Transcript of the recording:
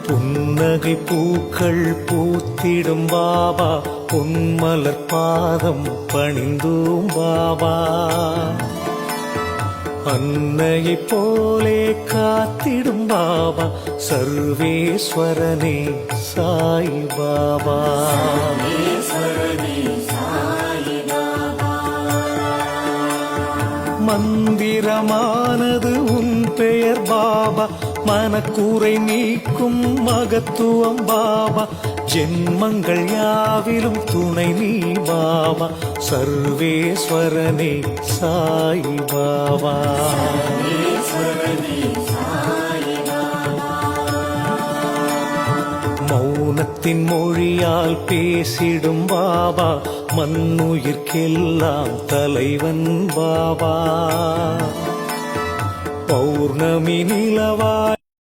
புன்னகை பூக்கள் பூத்திடும் பாபா, பொன்மலர் பாதம் பணிந்தோம் பாபா. அன்னையைப் போலே காத்திடும் பாபா, சர்வேஸ்வரனே சாய் பாபா. மந்திரமானது உன் பெயர் பாபா, மனக்கூரை நீக்கும் மகத்துவம் பாபா. ஜென்மங்கள் யாவிலும் துணை நீ பாபா, சர்வேஸ்வரனே சாய் பாபா. மௌனத்தின் மொழியால் பேசிடும் பாபா, மண்ணுயிர்க்கெல்லாம் தலைவன் பாபா. பௌர்ணமி நிலவாய்